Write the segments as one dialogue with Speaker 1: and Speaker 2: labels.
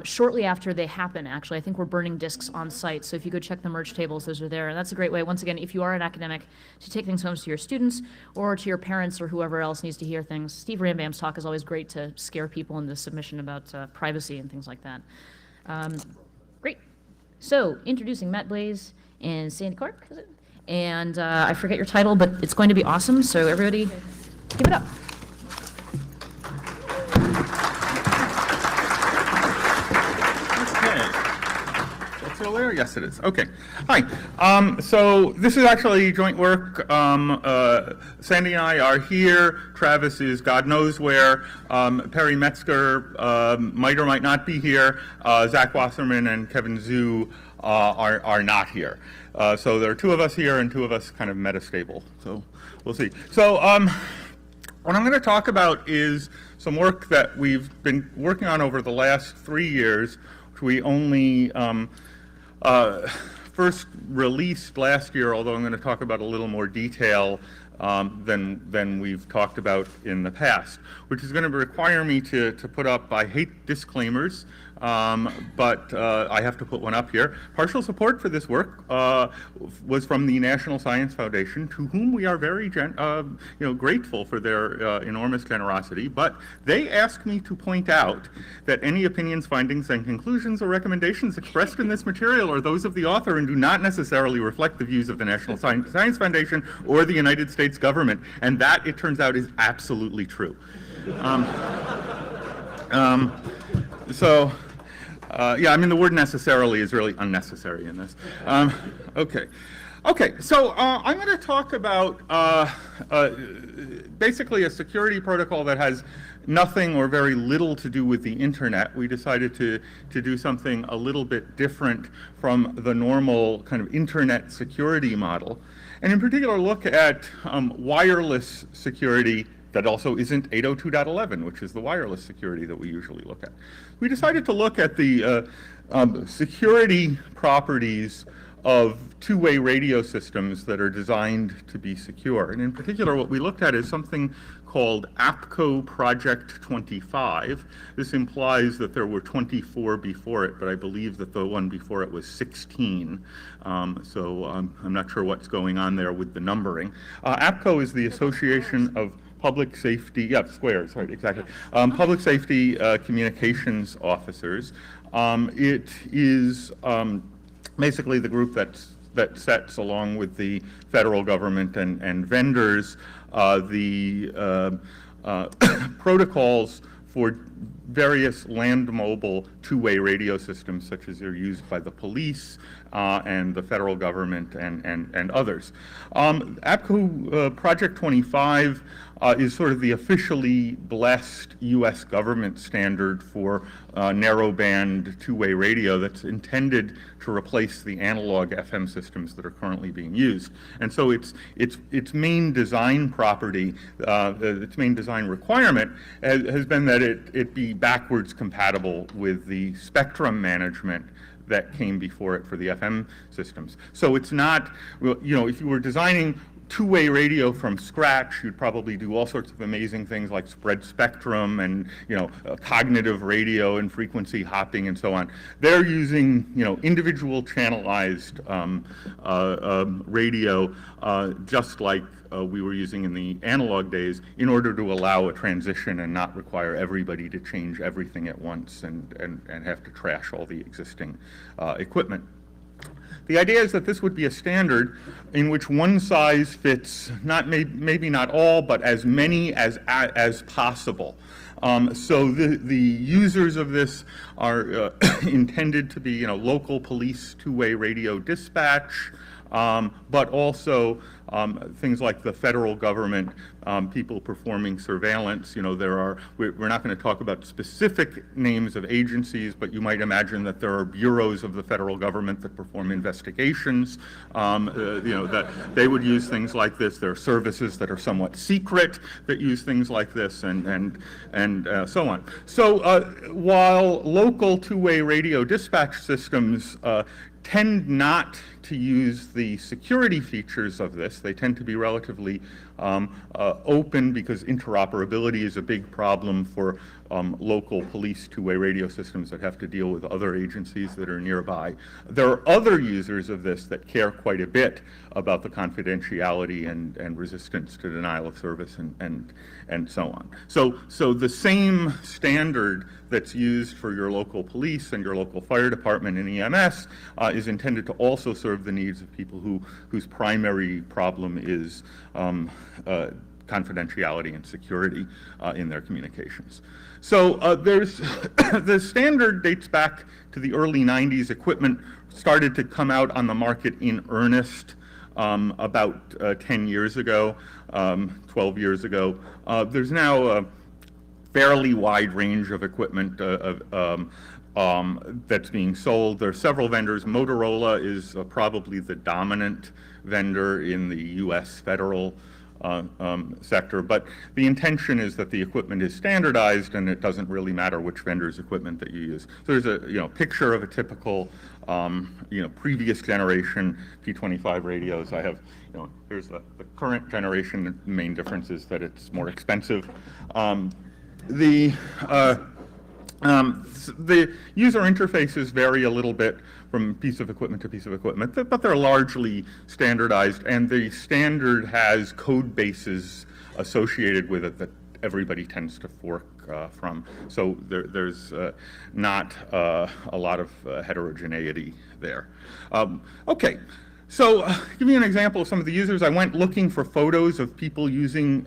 Speaker 1: shortly after they happen, actually. I think we're burning discs on site, so if you go check the merge tables, those are there. And that's a great way, once again, if you are an academic, to take things home to your students or to your parents or whoever else needs to hear things. Steve Rambam's talk is always great to scare people into submission about privacy and things like that. Great. So, introducing Matt Blaze and Sandy Clark, is it? And I forget your title, but it's going to be awesome, so everybody give it up.
Speaker 2: Still there? Yes, it is. Okay. Hi. So this is actually joint work. Sandy and I are here. Travis is God knows where. Perry Metzger might or might not be here. Zach Wasserman and Kevin Zhu are not here. So there are two of us here and two of us kind of metastable. So we'll see. So what I'm going to talk about is some work that we've been working on over the last 3 years, which we only first released last year, although I'm going to talk about a little more detail than we've talked about in the past, which is going to require me to put up, I hate disclaimers, but I have to put one up here. Partial support for this work was from the National Science Foundation, to whom we are very grateful for their enormous generosity, but they asked me to point out that any opinions, findings, and conclusions or recommendations expressed in this material are those of the author and do not necessarily reflect the views of the National Science Foundation or the United States government, and that, it turns out, is absolutely true. Yeah, I mean, the word necessarily is really unnecessary in this. Okay, so I'm going to talk about basically a security protocol that has nothing or very little to do with the internet. We decided to do something a little bit different from the normal kind of internet security model, and in particular look at wireless security that also isn't 802.11, which is the wireless security that we usually look at. We decided to look at the security properties of two-way radio systems that are designed to be secure. And in particular, what we looked at is something called APCO Project 25. This implies that there were 24 before it, but I believe that the one before it was 16. So I'm not sure what's going on there with the numbering. APCO is the Association of Public Safety, squares, right, exactly. Public Safety Communications Officers. It is basically the group that sets, along with the federal government and vendors, the protocols for various land mobile two-way radio systems, such as are used by the police and the federal government and others. APCO Project 25 is sort of the officially blessed U.S. government standard for narrowband two-way radio that's intended to replace the analog FM systems that are currently being used. And so its main design property, its main design requirement has been that it be backwards compatible with the spectrum management that came before it for the FM systems. So it's not, if you were designing two-way radio from scratch, you'd probably do all sorts of amazing things like spread spectrum and cognitive radio and frequency hopping and so on. They're using individual channelized radio, just like we were using in the analog days, in order to allow a transition and not require everybody to change everything at once and have to trash all the existing equipment. The idea is that this would be a standard in which one size fits maybe not all, but as many as possible. So the users of this are intended to be local police two-way radio dispatch, but also things like the federal government, people performing surveillance. We're not going to talk about specific names of agencies, but you might imagine that there are bureaus of the federal government that perform investigations. That they would use things like this. There are services that are somewhat secret that use things like this, and so on. So while local two-way radio dispatch systems tend not to use the security features of this. They tend to be relatively open because interoperability is a big problem for local police two-way radio systems that have to deal with other agencies that are nearby. There are other users of this that care quite a bit about the confidentiality and resistance to denial of service and so on. So the same standard that's used for your local police and your local fire department and EMS is intended to also serve the needs of people whose primary problem is confidentiality and security in their communications. So there's the standard dates back to the early 90s. Equipment started to come out on the market in earnest about 10 years ago, 12 years ago. There's now a fairly wide range of equipment that's being sold. There are several vendors. Motorola is probably the dominant vendor in the US federal sector, but the intention is that the equipment is standardized and it doesn't really matter which vendor's equipment that you use. So there's a picture of a typical previous generation P25 radios. I have here's the current generation. The main difference is that it's more expensive. The user interfaces vary a little bit from piece of equipment to piece of equipment, but they're largely standardized, and the standard has code bases associated with it that everybody tends to fork from. So there's not a lot of heterogeneity there. Okay. So give you an example of some of the users. I went looking for photos of people using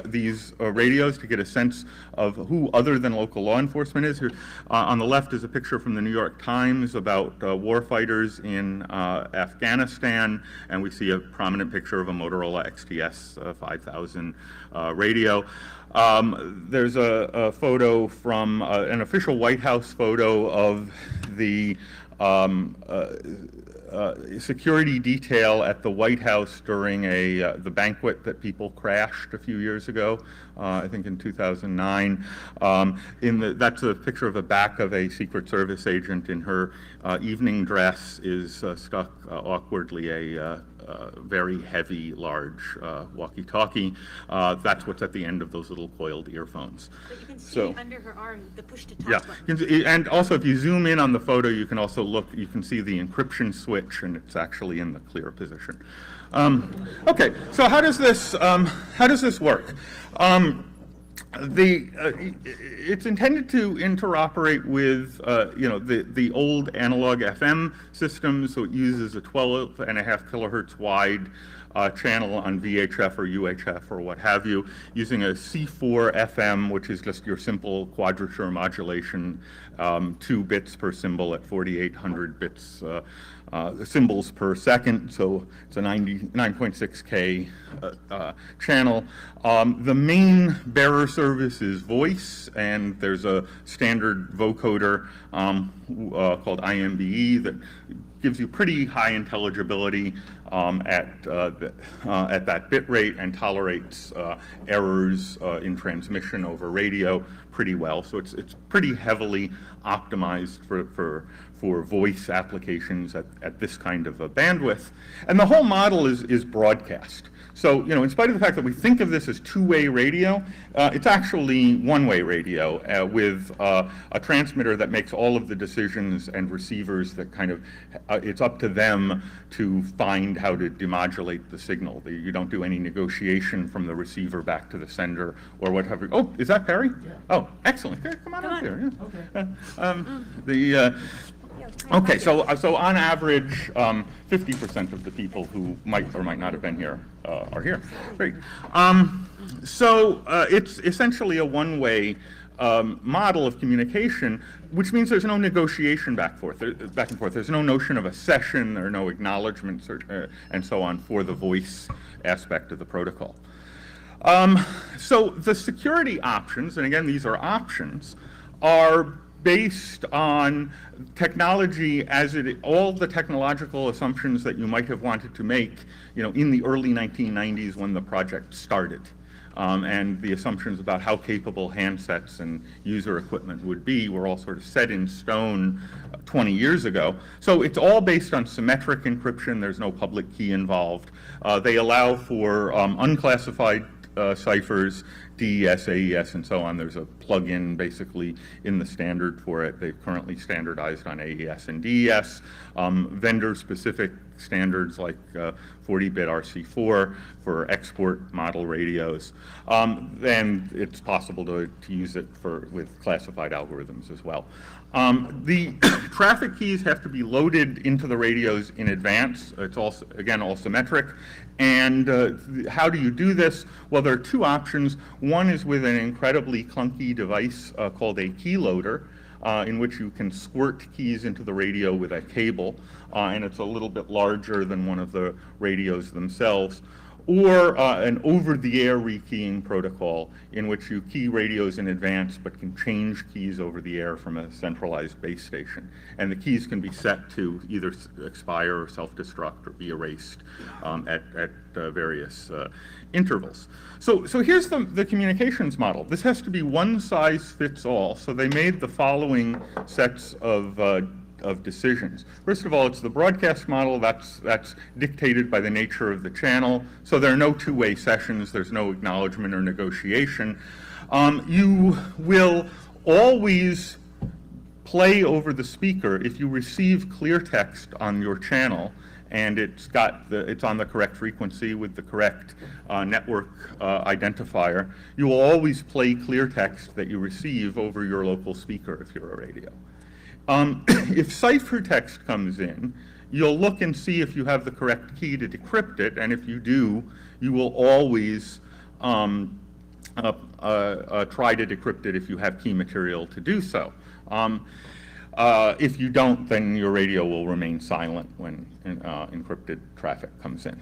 Speaker 2: these radios to get a sense of who other than local law enforcement is. Here, on the left is a picture from the New York Times about warfighters in Afghanistan, and we see a prominent picture of a Motorola XTS 5000 radio. There's a photo from an official White House photo of the security detail at the White House during the banquet that people crashed a few years ago, I think in 2009. That's a picture of the back of a Secret Service agent in her evening dress is stuck awkwardly a very heavy, large walkie-talkie. That's what's at the end of those little coiled earphones.
Speaker 3: But you can see under her arm the push-to-talk button.
Speaker 2: Yeah, and also if you zoom in on the photo, you can also look. You can see the encryption switch, and it's actually in the clear position. Okay, so how does this work? It's intended to interoperate with the old analog FM systems, so it uses a 12.5 kilohertz wide channel on VHF or UHF or what have you, using a C4 FM, which is just your simple quadrature modulation, 2 bits per symbol at 4,800 bits symbols per second, so it's a 9.6K channel. The main bearer service is voice, and there's a standard vocoder called IMBE that gives you pretty high intelligibility at that bit rate and tolerates errors in transmission over radio pretty well. So it's pretty heavily optimized for voice applications at this kind of a bandwidth. And the whole model is broadcast. So, in spite of the fact that we think of this as two-way radio, it's actually one-way radio with a transmitter that makes all of the decisions and receivers that kind of, it's up to them to find how to demodulate the signal. You don't do any negotiation from the receiver back to the sender or whatever. Oh, is that Perry? Yeah. Oh, excellent. Okay, come on up here. Yeah. Okay. Okay, so on average, 50% of the people who might or might not have been here are here. Great. So it's essentially a one-way model of communication, which means there's no negotiation back and forth. There's no notion of a session or no acknowledgments and so on for the voice aspect of the protocol. So the security options, and again, these are options, are based on technology all the technological assumptions that you might have wanted to make, in the early 1990s when the project started. and the assumptions about how capable handsets and user equipment would be were all sort of set in stone 20 years ago. So it's all based on symmetric encryption. There's no public key involved. They allow for unclassified ciphers, DES, AES, and so on. There's a plug-in basically in the standard for it. They've currently standardized on AES and DES. Vendor-specific standards like 40-bit RC4 for export model radios. And it's possible to use it with classified algorithms as well. The traffic keys have to be loaded into the radios in advance. It's also, again, all symmetric. And how do you do this? Well, there are two options. One is with an incredibly clunky device called a key loader, in which you can squirt keys into the radio with a cable, and it's a little bit larger than one of the radios themselves. Or an over-the-air rekeying protocol in which you key radios in advance but can change keys over the air from a centralized base station. And the keys can be set to either expire or self-destruct or be erased at various intervals. So here's the communications model. This has to be one size fits all. So they made the following sets of decisions. First of all, it's the broadcast model. That's dictated by the nature of the channel. So there are no two-way sessions. There's no acknowledgement or negotiation. You will always play over the speaker if you receive clear text on your channel and it's on the correct frequency with the correct network identifier. You will always play clear text that you receive over your local speaker if you're a radio. If ciphertext comes in, you'll look and see if you have the correct key to decrypt it, and if you do, you will always try to decrypt it if you have key material to do so. If you don't, then your radio will remain silent when encrypted traffic comes in.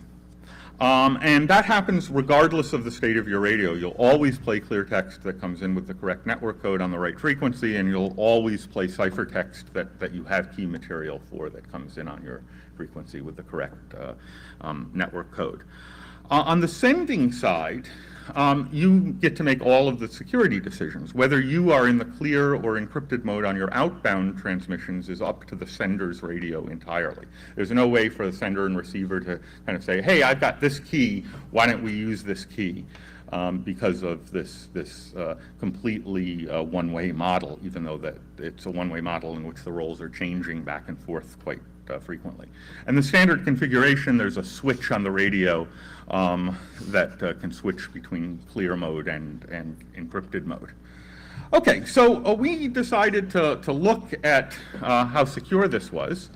Speaker 2: And that happens regardless of the state of your radio. You'll always play clear text that comes in with the correct network code on the right frequency, and you'll always play ciphertext that you have key material for that comes in on your frequency with the correct network code. On the sending side, you get to make all of the security decisions. Whether you are in the clear or encrypted mode on your outbound transmissions is up to the sender's radio entirely. There's no way for the sender and receiver to kind of say, hey, I've got this key, why don't we use this key? Because of this completely one-way model, even though that it's a one-way model in which the roles are changing back and forth quite frequently. And the standard configuration, there's a switch on the radio that can switch between clear mode and encrypted mode. Okay, so we decided to look at how secure this was.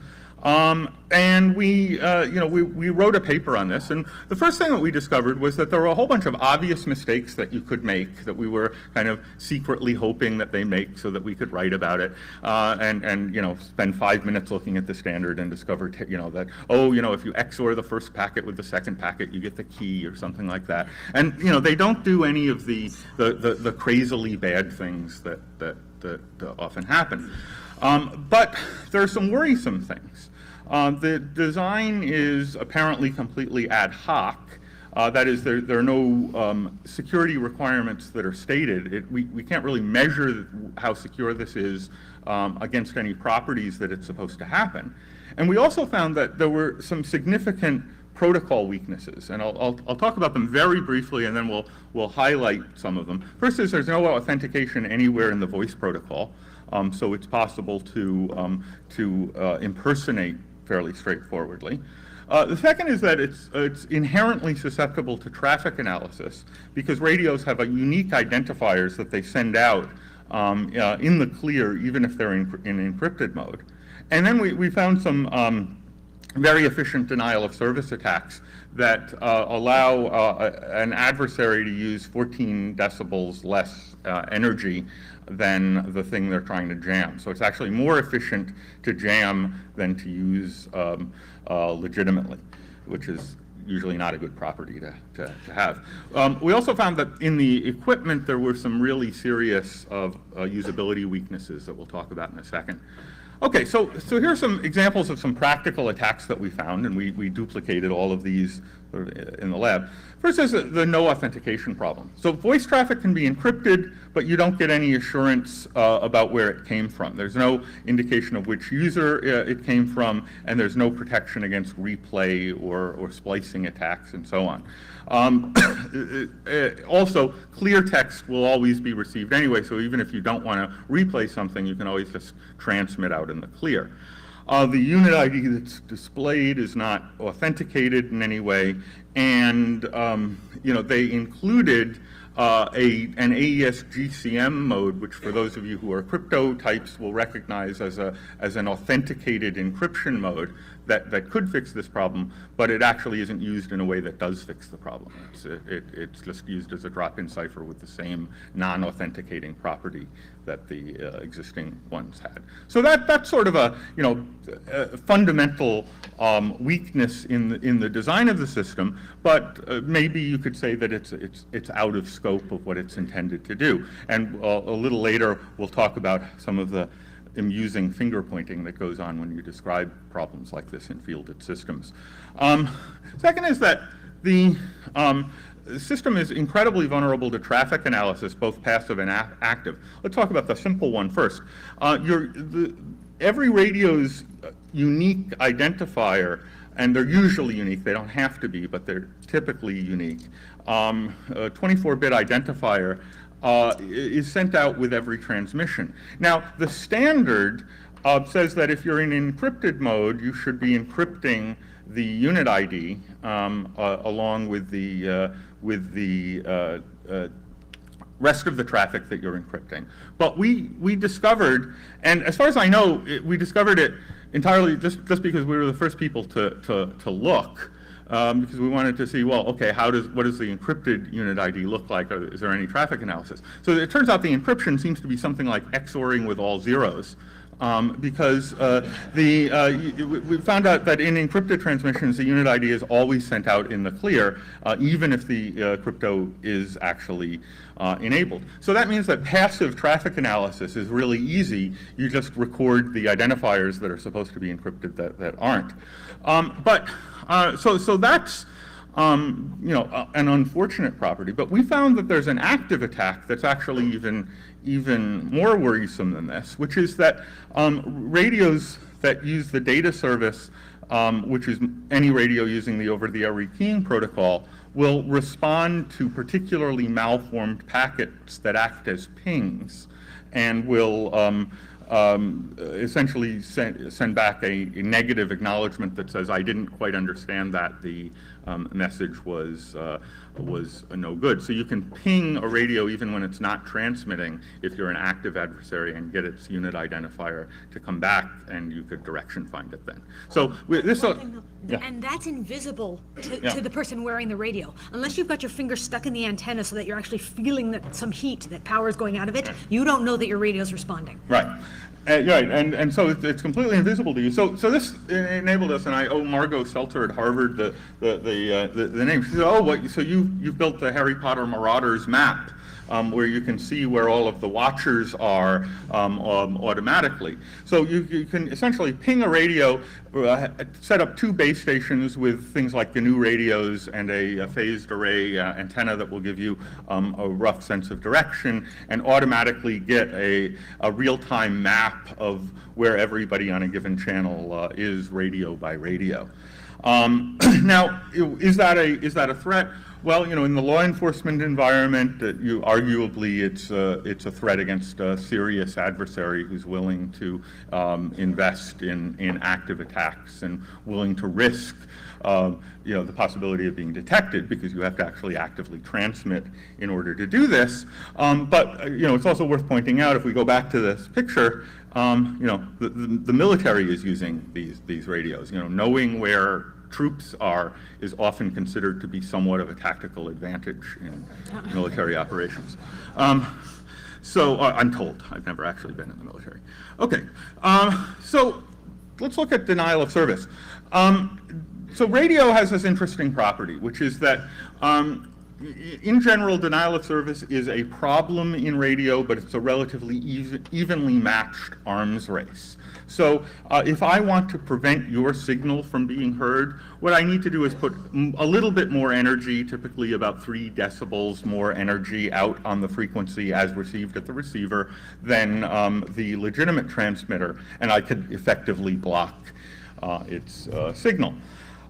Speaker 2: And we wrote a paper on this, and the first thing that we discovered was that there were a whole bunch of obvious mistakes that you could make that we were kind of secretly hoping that they make so that we could write about it, and spend 5 minutes looking at the standard and discover that, if you XOR the first packet with the second packet, you get the key or something like that. And, they don't do any of the crazily bad things that often happen. But there are some worrisome things. The design is apparently completely ad hoc. That is, there are no security requirements that are stated. We can't really measure how secure this is against any properties that it's supposed to happen. And we also found that there were some significant protocol weaknesses, and I'll talk about them very briefly, and then we'll highlight some of them. First is there's no authentication anywhere in the voice protocol. So it's possible to impersonate fairly straightforwardly. The second is that it's inherently susceptible to traffic analysis because radios have a unique identifiers that they send out in the clear, even if they're in encrypted mode. And then we found some very efficient denial of service attacks that allow an adversary to use 14 decibels less energy than the thing they're trying to jam. So it's actually more efficient to jam than to use legitimately, which is usually not a good property to have. We also found that in the equipment there were some really serious usability weaknesses that we'll talk about in a second. Okay, so here are some examples of some practical attacks that we found, and we duplicated all of these sort of in the lab. First is the no authentication problem. So voice traffic can be encrypted, but you don't get any assurance about where it came from. There's no indication of which user it came from, and there's no protection against replay or splicing attacks and so on. Also, clear text will always be received anyway, so even if you don't want to replay something, you can always just transmit out in the clear. The unit ID that's displayed is not authenticated in any way, and they included an AES GCM mode, which for those of you who are crypto types will recognize as an authenticated encryption mode that could fix this problem, but it actually isn't used in a way that does fix the problem. It's just used as a drop-in cipher with the same non-authenticating property that the existing ones had. So that's sort of a fundamental weakness in the design of the system, but maybe you could say that it's out of scope of what it's intended to do. And a little later we'll talk about some of the amusing finger pointing that goes on when you describe problems like this in fielded systems. Second is that the system is incredibly vulnerable to traffic analysis, both passive and active. Let's talk about the simple one first. Every radio's unique identifier, and they're usually unique, they don't have to be, but they're typically unique. A 24-bit identifier is sent out with every transmission. Now, the standard says that if you're in encrypted mode, you should be encrypting the unit ID along with the rest of the traffic that you're encrypting. But we discovered, and as far as I know, we discovered it entirely just because we were the first people to look. Because we wanted to see, well, okay, what does the encrypted unit ID look like? Is there any traffic analysis? So it turns out the encryption seems to be something like XORing with all zeros. Because we found out that in encrypted transmissions, the unit ID is always sent out in the clear, even if the crypto is actually enabled. So that means that passive traffic analysis is really easy. You just record the identifiers that are supposed to be encrypted that aren't. So that's an unfortunate property. But we found that there's an active attack that's actually even more worrisome than this, which is that radios that use the data service, which is any radio using the over-the-air rekeying protocol, will respond to particularly malformed packets that act as pings and will essentially send back a negative acknowledgement that says, I didn't quite understand that the message was no good. So you can ping a radio even when it's not transmitting if you're an active adversary and get its unit identifier to come back, and you could direction find it then. So
Speaker 3: and that's invisible to the person wearing the radio. Unless you've got your finger stuck in the antenna so that you're actually feeling that some heat, that power is going out of it, you don't know that your radio is responding.
Speaker 2: Right. Right, and so it's completely invisible to you. So this enabled us, and I owe Margot Seltzer at Harvard the name. She said, "Oh, what? So you've built the Harry Potter Marauders map, where you can see where all of the watchers are automatically. So you can essentially ping a radio, set up two base stations with things like GNU radios and a phased array antenna that will give you a rough sense of direction, and automatically get a real-time map of where everybody on a given channel is radio by radio. Now, is that a threat? Well, in the law enforcement environment, arguably it's a threat against a serious adversary who's willing to invest in active attacks and willing to risk the possibility of being detected, because you have to actually actively transmit in order to do this. But it's also worth pointing out, if we go back to this picture, the military is using these radios. Knowing where troops are is often considered to be somewhat of a tactical advantage in military operations. So I'm told. I've never actually been in the military. Okay, so let's look at denial of service. So radio has this interesting property, which is that in general, denial of service is a problem in radio, but it's a relatively evenly matched arms race. So if I want to prevent your signal from being heard, what I need to do is put a little bit more energy, typically about 3 decibels more energy out on the frequency as received at the receiver than the legitimate transmitter, and I could effectively block its signal.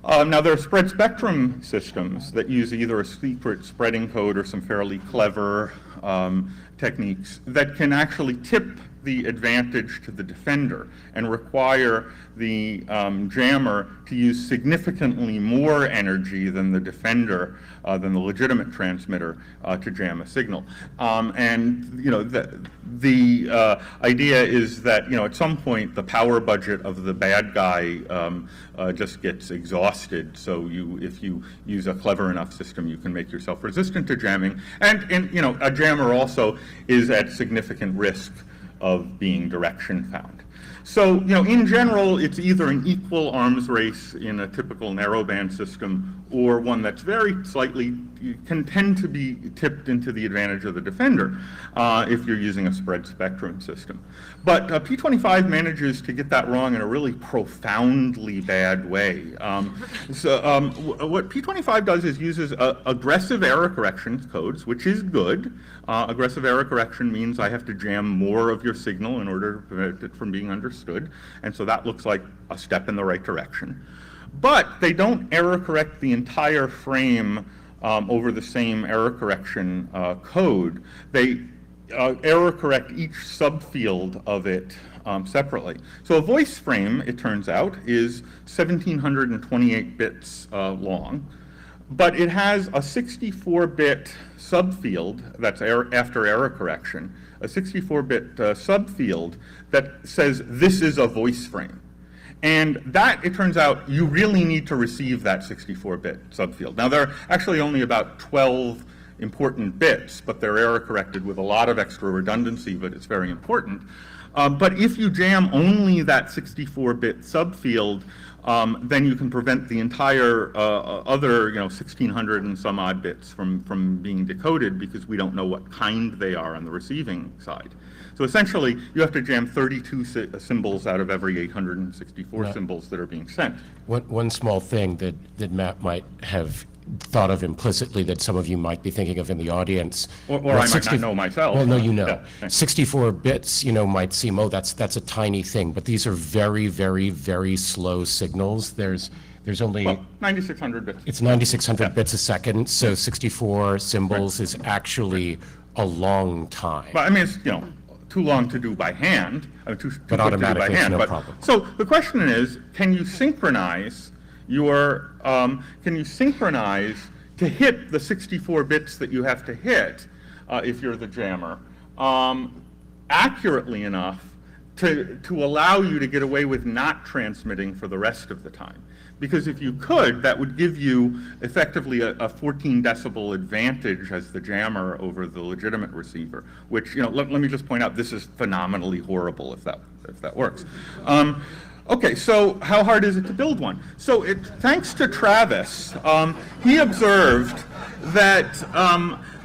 Speaker 2: Now, there are spread spectrum systems that use either a secret spreading code or some fairly clever techniques that can actually tip the advantage to the defender and require the jammer to use significantly more energy than the defender, than the legitimate transmitter, to jam a signal. And the idea is that at some point the power budget of the bad guy just gets exhausted. So if you use a clever enough system, you can make yourself resistant to jamming. And a jammer also is at significant risk of being direction found. So, in general, it's either an equal arms race in a typical narrowband system or one that's very slightly, can tend to be tipped into the advantage of the defender if you're using a spread spectrum system. But P25 manages to get that wrong in a really profoundly bad way. What P25 does is uses aggressive error correction codes, which is good. Aggressive error correction means I have to jam more of your signal in order to prevent it from being understood. And so that looks like a step in the right direction. But they don't error correct the entire frame over the same error correction code. They error correct each subfield of it separately. So a voice frame, it turns out, is 1728 bits long, but it has a 64-bit subfield that's after error correction, a 64-bit subfield that says this is a voice frame. And that, it turns out, you really need to receive that 64-bit subfield. Now, there are actually only about 12 important bits, but they're error corrected with a lot of extra redundancy, but it's very important. But if you jam only that 64-bit subfield, then you can prevent the entire other 1,600 and some odd bits from being decoded because we don't know what kind they are on the receiving side. So essentially, you have to jam 32 symbols out of every 864 symbols that are being sent.
Speaker 4: One small thing that Matt might have thought of implicitly that some of you might be thinking of in the audience.
Speaker 2: Or I might not know myself.
Speaker 4: Well, no, you know.
Speaker 2: Yeah.
Speaker 4: 64 bits, might seem, that's a tiny thing, but these are very, very, very slow signals. There's only...
Speaker 2: Well, 9,600 bits.
Speaker 4: It's 9,600 bits a second, so 64 symbols is actually a long time.
Speaker 2: But I mean, it's, too long to do by hand. Too
Speaker 4: but
Speaker 2: quick to do by
Speaker 4: automatically,
Speaker 2: hand.
Speaker 4: no problem.
Speaker 2: So the question is, can you synchronize to hit the 64 bits that you have to hit if you're the jammer accurately enough to allow you to get away with not transmitting for the rest of the time? Because if you could, that would give you effectively a 14 decibel advantage as the jammer over the legitimate receiver, which, let me just point out, this is phenomenally horrible if that works. Okay, so how hard is it to build one? So thanks to Travis, he observed that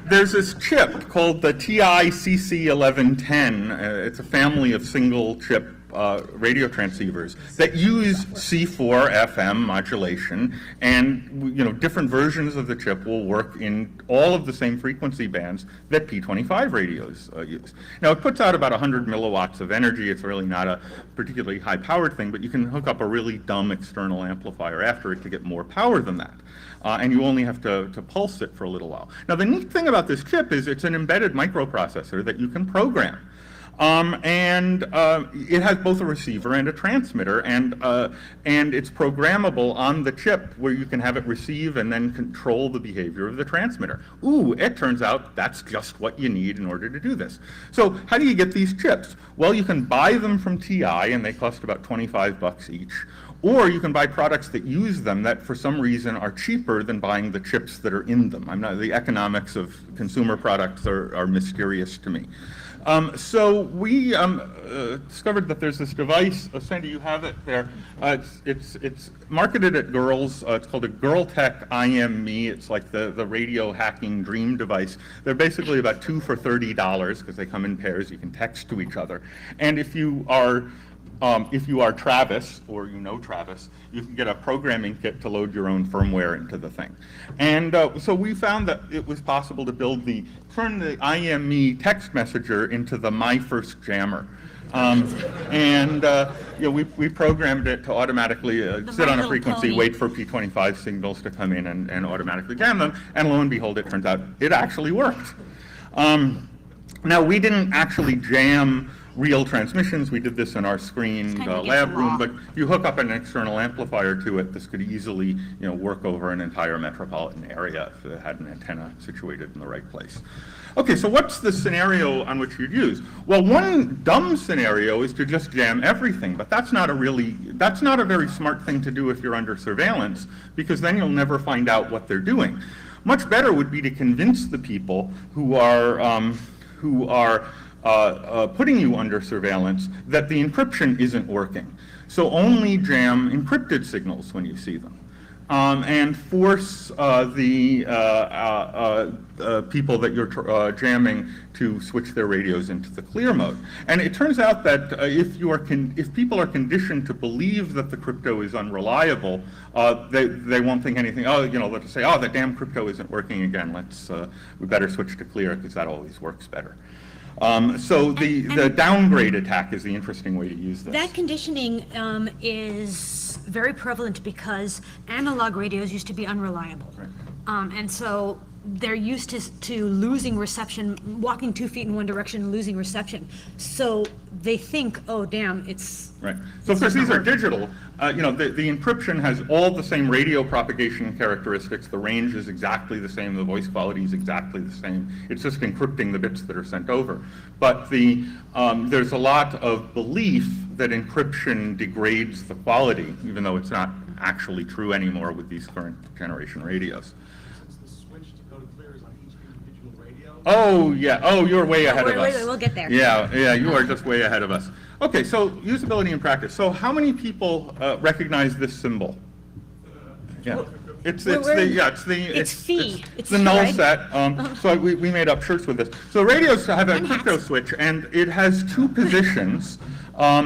Speaker 2: there's this chip called the TI-CC1110. It's a family of single chip radio transceivers that use C4 FM modulation, and different versions of the chip will work in all of the same frequency bands that P25 radios use. Now, it puts out about 100 milliwatts of energy. It's really not a particularly high-powered thing, but you can hook up a really dumb external amplifier after it to get more power than that. And you only have to pulse it for a little while. Now, the neat thing about this chip is it's an embedded microprocessor that you can program. It has both a receiver and a transmitter, and it's programmable on the chip where you can have it receive and then control the behavior of the transmitter. Ooh, it turns out that's just what you need in order to do this. So how do you get these chips? Well, you can buy them from TI, and they cost about $25 each. Or you can buy products that use them that for some reason are cheaper than buying the chips that are in them. The economics of consumer products are mysterious to me. So we discovered that there's this device. Sandy, you have it there. It's marketed at girls. It's called a GirlTech IM-Me. It's like the radio hacking dream device. They're basically about 2 for $30 because they come in pairs. You can text to each other. And if you are Travis, or you know Travis, you can get a programming kit to load your own firmware into the thing. And so we found that it was possible to turn the IM-Me text messenger into the My First Jammer. We programmed it to automatically sit on a frequency, wait for P25 signals to come in and automatically jam them, and lo and behold, it turns out it actually worked. Now, we didn't actually jam real transmissions. We did this in our screened lab room, but you hook up an external amplifier to it, this could easily work over an entire metropolitan area if it had an antenna situated in the right place. Okay, so what's the scenario on which you'd use? Well, one dumb scenario is to just jam everything, but that's not a very smart thing to do if you're under surveillance, because then you'll never find out what they're doing. Much better would be to convince the people who are putting you under surveillance that the encryption isn't working. So only jam encrypted signals when you see them. And force the people that you're jamming to switch their radios into the clear mode. And it turns out that if people are conditioned to believe that the crypto is unreliable, they won't think anything. Let's just say, the damn crypto isn't working again. We better switch to clear because that always works better. So the downgrade attack is the interesting way to use this.
Speaker 3: That conditioning is very prevalent because analog radios used to be unreliable.
Speaker 2: Right.
Speaker 3: And so they're used to losing reception, walking 2 feet in one direction and losing reception. So they think, oh, damn, it's...
Speaker 2: Right. So of course these are digital. The encryption has all the same radio propagation characteristics. The range is exactly the same. The voice quality is exactly the same. It's just encrypting the bits that are sent over. But there's a lot of belief that encryption degrades the quality, even though it's not actually true anymore with these current generation radios. Oh, yeah. Oh, you're way ahead of us.
Speaker 3: Wait, we'll get there.
Speaker 2: Yeah, you are just way ahead of us. Okay, so usability in practice. So how many people recognize this symbol? Yeah. It's the null
Speaker 3: right?
Speaker 2: set. So we made up shirts with this. So radios have a crypto switch, and it has 2 positions.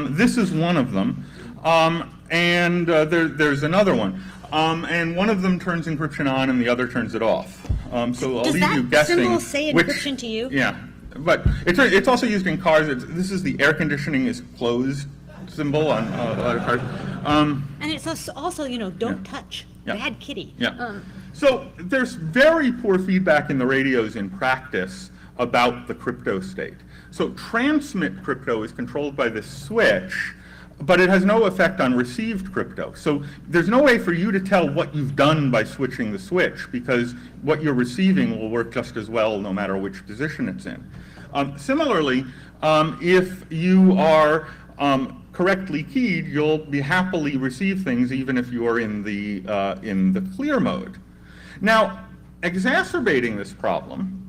Speaker 2: This is one of them, and there's another one. And one of them turns encryption on, and the other turns it off. So I'll leave you guessing.
Speaker 3: Does that symbol say encryption to you?
Speaker 2: Yeah, but it's also used in cars. This is the air conditioning is closed symbol on a lot of cars.
Speaker 3: And it's also don't touch.
Speaker 2: Yeah.
Speaker 3: Bad kitty.
Speaker 2: Yeah. So there's very poor feedback in the radios in practice about the crypto state. So transmit crypto is controlled by this switch, but it has no effect on received crypto. So there's no way for you to tell what you've done by switching the switch, because what you're receiving will work just as well no matter which position it's in. Similarly, if you are correctly keyed, you'll be happily receive things even if you are in the clear mode. Now, exacerbating this problem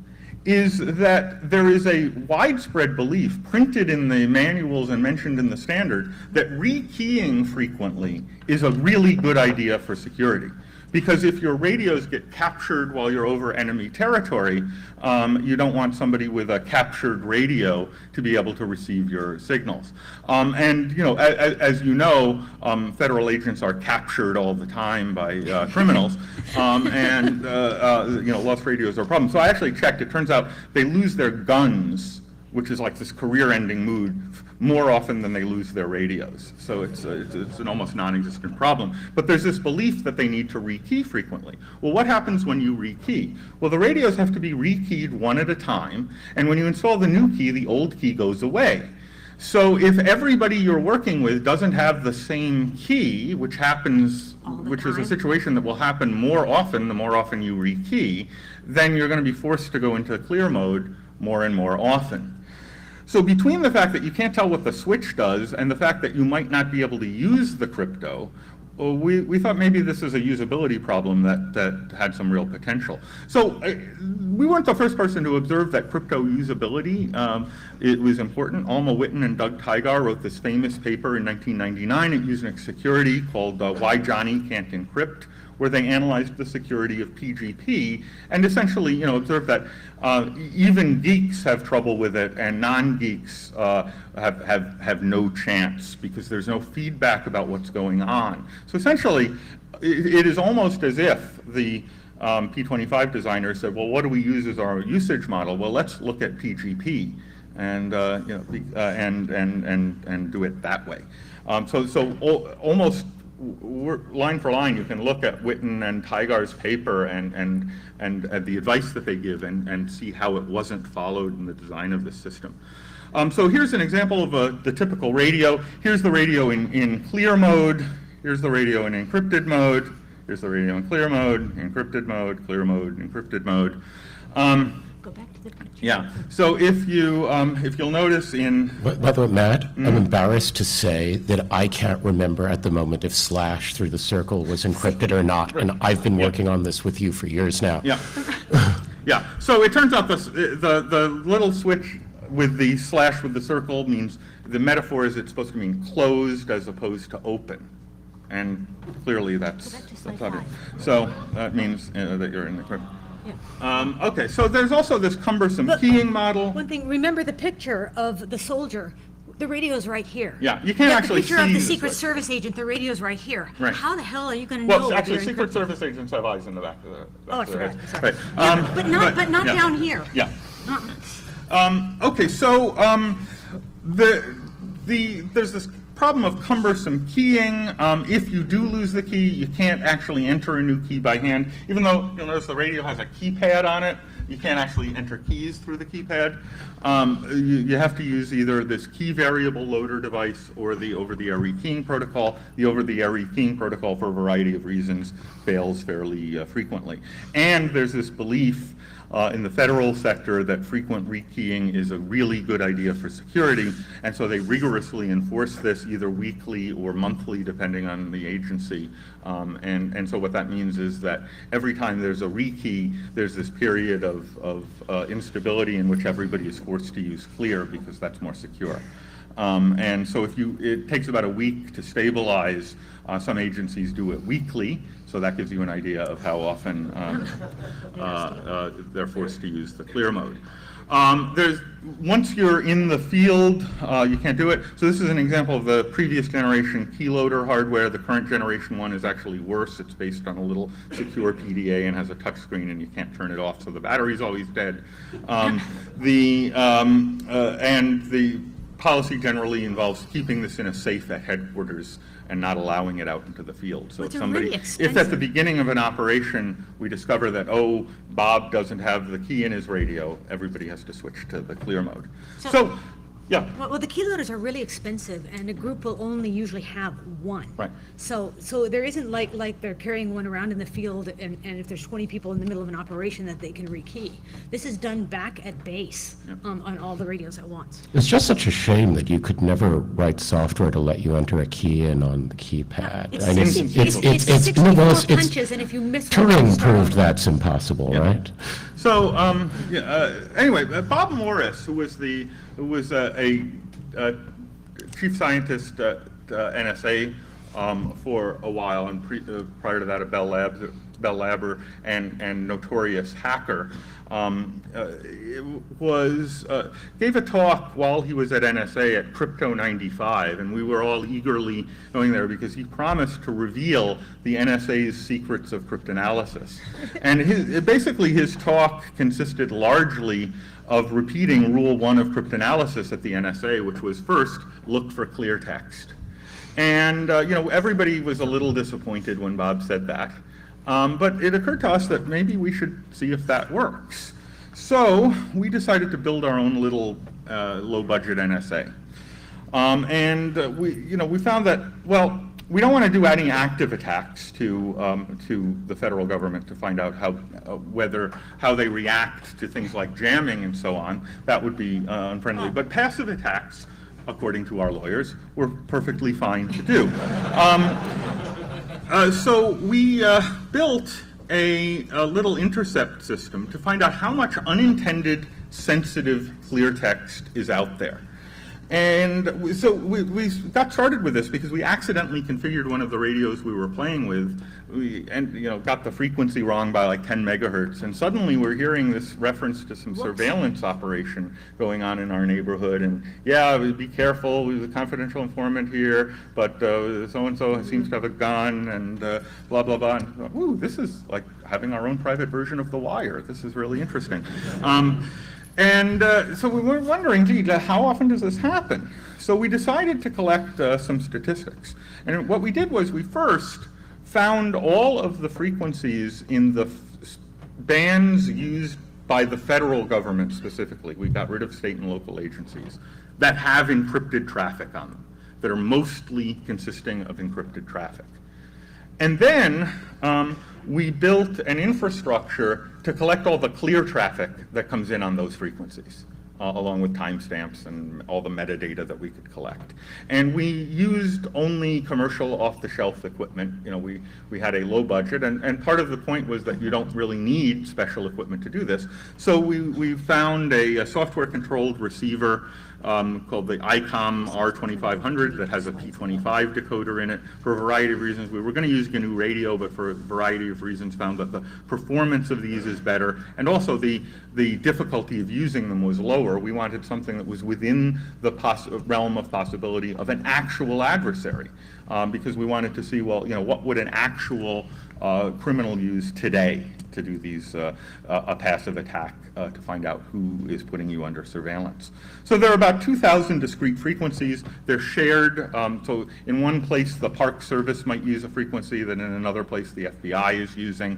Speaker 2: is that there is a widespread belief printed in the manuals and mentioned in the standard that rekeying frequently is a really good idea for security. Because if your radios get captured while you're over enemy territory, you don't want somebody with a captured radio to be able to receive your signals. As you know, federal agents are captured all the time by criminals, lost radios are a problem. So I actually checked. It turns out they lose their guns, which is like this career-ending mood, more often than they lose their radios. So it's an almost non-existent problem. But there's this belief that they need to rekey frequently. Well, what happens when you rekey? Well, the radios have to be rekeyed one at a time, and when you install the new key, the old key goes away. So if everybody you're working with doesn't have the same key, which is a situation that will happen more often the more often you rekey, then you're going to be forced to go into clear mode more and more often. So between the fact that you can't tell what the switch does and the fact that you might not be able to use the crypto, we thought maybe this is a usability problem that had some real potential. So we weren't the first person to observe that crypto usability, it was important. Alma Witten and Doug Tygar wrote this famous paper in 1999 at Unix Security called Why Johnny Can't Encrypt, where they analyzed the security of PGP and essentially, observed that even geeks have trouble with it, and non-geeks have no chance because there's no feedback about what's going on. So essentially, it is almost as if the P25 designer said, well, what do we use as our usage model? Well, let's look at PGP and do it that way. Almost line for line, you can look at Witten and Tygar's paper and the advice that they give and see how it wasn't followed in the design of the system. So here's an example of the typical radio. Here's the radio in clear mode. Here's the radio in encrypted mode. Here's the radio in clear mode, encrypted mode, clear mode, encrypted mode.
Speaker 3: Go back to the picture.
Speaker 2: Yeah. So if you'll notice in.
Speaker 4: By the way, Matt, I'm embarrassed to say that I can't remember at the moment if slash through the circle was encrypted or not, and I've been working on this with you for years now.
Speaker 2: Yeah. Yeah. So it turns out the little switch with the slash with the circle means the metaphor is it's supposed to mean closed as opposed to open, and clearly that's not it. So that means that you're in the crypt.
Speaker 3: Yeah.
Speaker 2: Okay, so there's also this cumbersome keying model.
Speaker 3: One thing, remember the picture of the soldier. The radio's right here.
Speaker 2: Yeah, you can't actually see
Speaker 3: the picture of the
Speaker 2: this
Speaker 3: Secret
Speaker 2: way.
Speaker 3: Service agent, the radio's right here.
Speaker 2: Right.
Speaker 3: How the hell are you going to know?
Speaker 2: Well,
Speaker 3: if
Speaker 2: actually,
Speaker 3: you're
Speaker 2: Secret
Speaker 3: encrypted?
Speaker 2: Service agents have eyes in the back of the.
Speaker 3: Oh, I forgot.
Speaker 2: head.
Speaker 3: Sorry.
Speaker 2: Right.
Speaker 3: Yeah, but not
Speaker 2: yeah.
Speaker 3: down here.
Speaker 2: Yeah.
Speaker 3: Uh-uh.
Speaker 2: Okay, so there's this problem of cumbersome keying. If you do lose the key, you can't actually enter a new key by hand. Even though you'll notice the radio has a keypad on it, you can't actually enter keys through the keypad. You have to use either this key variable loader device or the over-the-air rekeying protocol. The over-the-air rekeying protocol, for a variety of reasons, fails fairly frequently. And there's this belief in the federal sector that frequent rekeying is a really good idea for security, and so they rigorously enforce this either weekly or monthly, depending on the agency. And so what that means is that every time there's a rekey, there's this period of instability in which everybody is forced to use clear because that's more secure. And so it takes about a week to stabilize. Some agencies do it weekly, so that gives you an idea of how often they're forced to use the clear mode. Once you're in the field, you can't do it. So this is an example of the previous generation keyloader hardware. The current generation one is actually worse. It's based on a little secure PDA and has a touch screen, and you can't turn it off, so the battery's always dead. And the policy generally involves keeping this in a safe at headquarters and not allowing it out into the field. So
Speaker 3: Which
Speaker 2: if
Speaker 3: are really
Speaker 2: if at
Speaker 3: expensive.
Speaker 2: the beginning of an operation we discover that, oh, Bob doesn't have the key in his radio, everybody has to switch to the clear mode. So yeah.
Speaker 3: Well, the keyloaders are really expensive, and a group will only usually have one.
Speaker 2: Right.
Speaker 3: So there isn't like they're carrying one around in the field, and if there's 20 people in the middle of an operation that they can rekey. This is done back at base on all the radios at once.
Speaker 4: It's just such a shame that you could never write software to let you enter a key in on the keypad.
Speaker 3: It's
Speaker 4: I mean,
Speaker 3: 64
Speaker 4: well, it's
Speaker 3: punches, and if you miss one,
Speaker 4: Turing
Speaker 3: you start
Speaker 4: proved
Speaker 3: over.
Speaker 4: that's impossible, right?
Speaker 2: So anyway, Bob Morris, who was a chief scientist at NSA for a while, and prior to that at Bell Labs and notorious hacker, gave a talk while he was at NSA at Crypto 95, and we were all eagerly going there because he promised to reveal the NSA's secrets of cryptanalysis. And basically his talk consisted largely of repeating Rule 1 of cryptanalysis at the NSA, which was first, look for clear text. And everybody was a little disappointed when Bob said that. But it occurred to us that maybe we should see if that works. So we decided to build our own little low-budget NSA. We found that, well, we don't want to do any active attacks to the federal government to find out how they react to things like jamming and so on. That would be unfriendly. But passive attacks, according to our lawyers, were perfectly fine to do. So we built a little intercept system to find out how much unintended sensitive clear text is out there. And so we got started with this because we accidentally configured one of the radios we were playing with, and got the frequency wrong by like 10 megahertz. And suddenly we're hearing this reference to some surveillance operation going on in our neighborhood. And yeah, be careful, there's a confidential informant here, but so-and-so seems to have a gun, and blah, blah, blah. And, ooh, this is like having our own private version of The Wire. This is really interesting. So we were wondering, gee, how often does this happen? So we decided to collect some statistics. And what we did was we first found all of the frequencies in the bands used by the federal government specifically. We got rid of state and local agencies that have encrypted traffic on them, that are mostly consisting of encrypted traffic. And then we built an infrastructure to collect all the clear traffic that comes in on those frequencies, along with timestamps and all the metadata that we could collect. And we used only commercial off-the-shelf equipment. We had a low budget, and part of the point was that you don't really need special equipment to do this. So we found a software-controlled receiver called the ICOM R2500 that has a P25 decoder in it. For a variety of reasons, we were going to use GNU Radio, but for a variety of reasons found that the performance of these is better, and also the difficulty of using them was lower. We wanted something that was within the realm of possibility of an actual adversary, because we wanted to see, well, what would an actual criminal use today to do these a passive attack to find out who is putting you under surveillance. So there are about 2,000 discrete frequencies. They're shared. So in one place, the Park Service might use a frequency that in another place the FBI is using.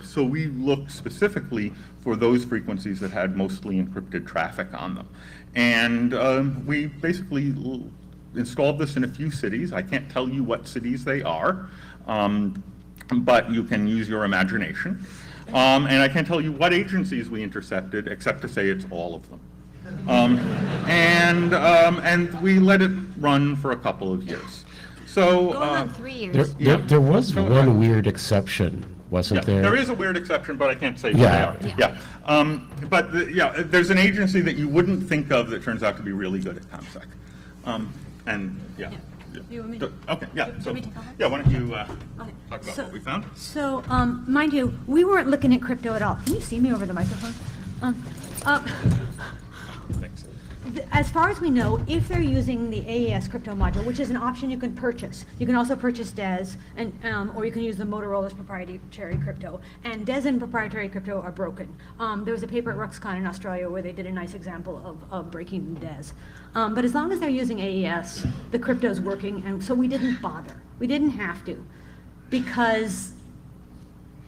Speaker 2: So we looked specifically for those frequencies that had mostly encrypted traffic on them. And we basically installed this in a few cities. I can't tell you what cities they are. But you can use your imagination. And I can't tell you what agencies we intercepted, except to say it's all of them. And we let it run for a couple of years. So
Speaker 3: Going on 3 years.
Speaker 4: There was one weird exception, wasn't there?
Speaker 2: There is a weird exception, but I can't say
Speaker 4: Yeah.
Speaker 2: what they are. Yeah. There's an agency that you wouldn't think of that turns out to be really good at ComSec.
Speaker 3: You want me to-
Speaker 2: Okay, yeah.
Speaker 3: Do you
Speaker 2: So,
Speaker 3: want me to take over?
Speaker 2: yeah, why don't you talk about
Speaker 3: So-
Speaker 2: what we found?
Speaker 3: So, mind you, we weren't looking at crypto at all. Can you see me over the microphone?
Speaker 2: Thanks.
Speaker 3: As far as we know, if they're using the AES crypto module, which is an option you can purchase, you can also purchase DES, and or you can use the Motorola's proprietary crypto. And DES and proprietary crypto are broken. There was a paper at RuxCon in Australia where they did a nice example of breaking DES. But as long as they're using AES, the crypto's working, and so we didn't bother. We didn't have to, because